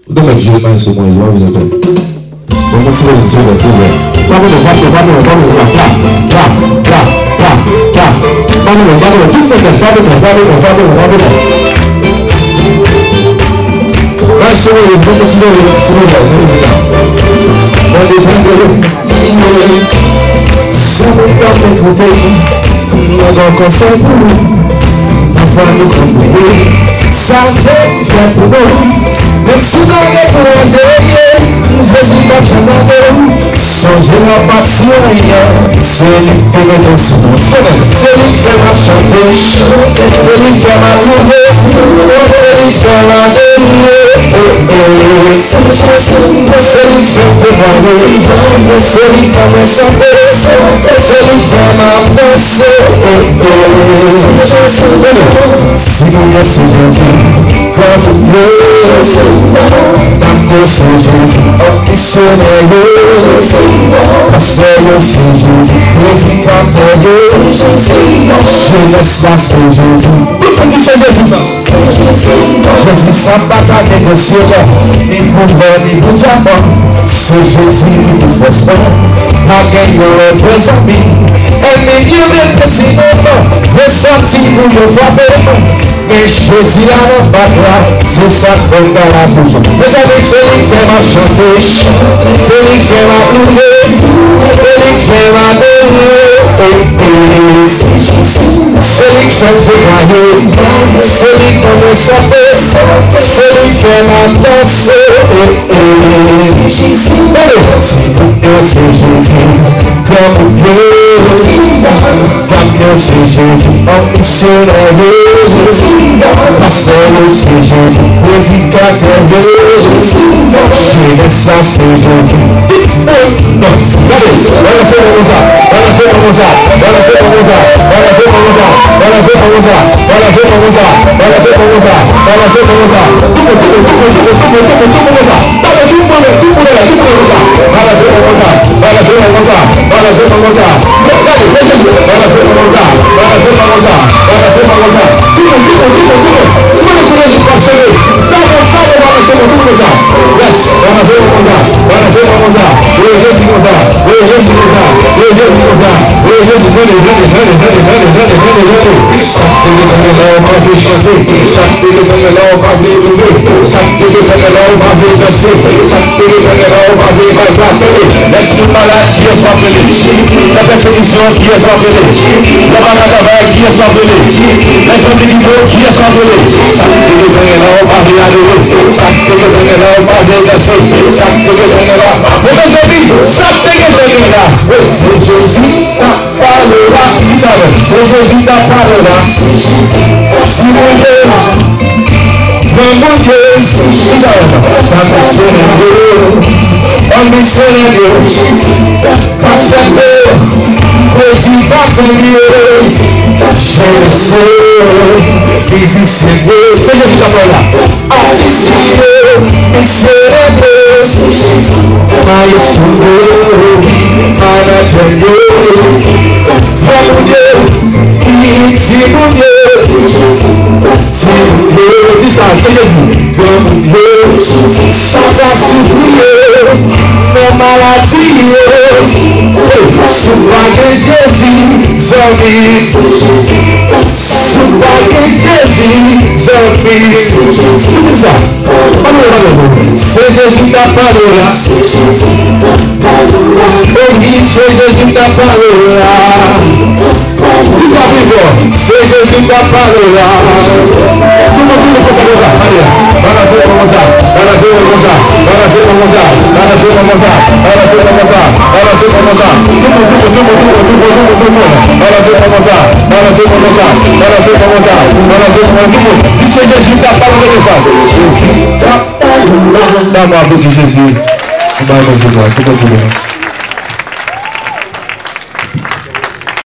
Don't make sure you find someone is always okay. Don't go to the silver. Même si dans les conseillers, je suis pas champion, changer ma passion, c'est lui qui me donne son nom, c'est lui qui fait ma chanter, c'est lui qui fait ma louer, c'est lui qui fait ma délier, c'est lui qui fait me dévoiler, c'est lui qui fait me chanter, c'est lui qui fait ma pensée, si vous êtes si gentil, comme Tanto sei Jésus, optionnel, pasteur c'est Jésus, prédicateur, jeunesse là c'est Jésus, tout petit c'est Jésus. Jésus sans pas négocier, ni pour bon ni pour diamant, c'est Jésus qui nous fait ça, pas gagner les amis, et milieu des petits moments, ressenti pour le voir. Mais Jésus là dans ma gloire, c'est ça qu'on dans la bouche. Mes amis, c'est lui qui m'a chanté, c'est lui qui m'a loué, c'est lui qui m'a donné, c'est lui qui m'a témoigné, c'est lui qui m'a sauvé, c'est lui qui m'a dansé. C'est Jésus, comme c'est Jésus, optionnel, pasteur c'est Jésus, prédicateur, jeunesse ça c'est Jésus. La persécution qui est appelée, la maladie qui est appelée, les individus qui est appelée, ça qui est donné là, on va réaliser, ça qui est donné là, on va dégager, ça qui est donné là, pour mes amis, ça qui est donné là, c'est Jésus qui parlera, c'est Jésus qui parlera, si mon Dieu, mon Dieu, c'est Jésus ta parole, c'est Jésus ta parole, c'est Jésus ta parole. Tout le monde dit comme ça, allez, balancez comme ça, balancez comme ça, balancez comme ça, balancez comme ça, balancez comme ça, balancez comme ça, tout le monde, balancez comme ça, balancez comme ça, balancez comme ça, balancez comme tout le monde. C'est Jésus ta parole de face. Jésus ta parole. Jésus.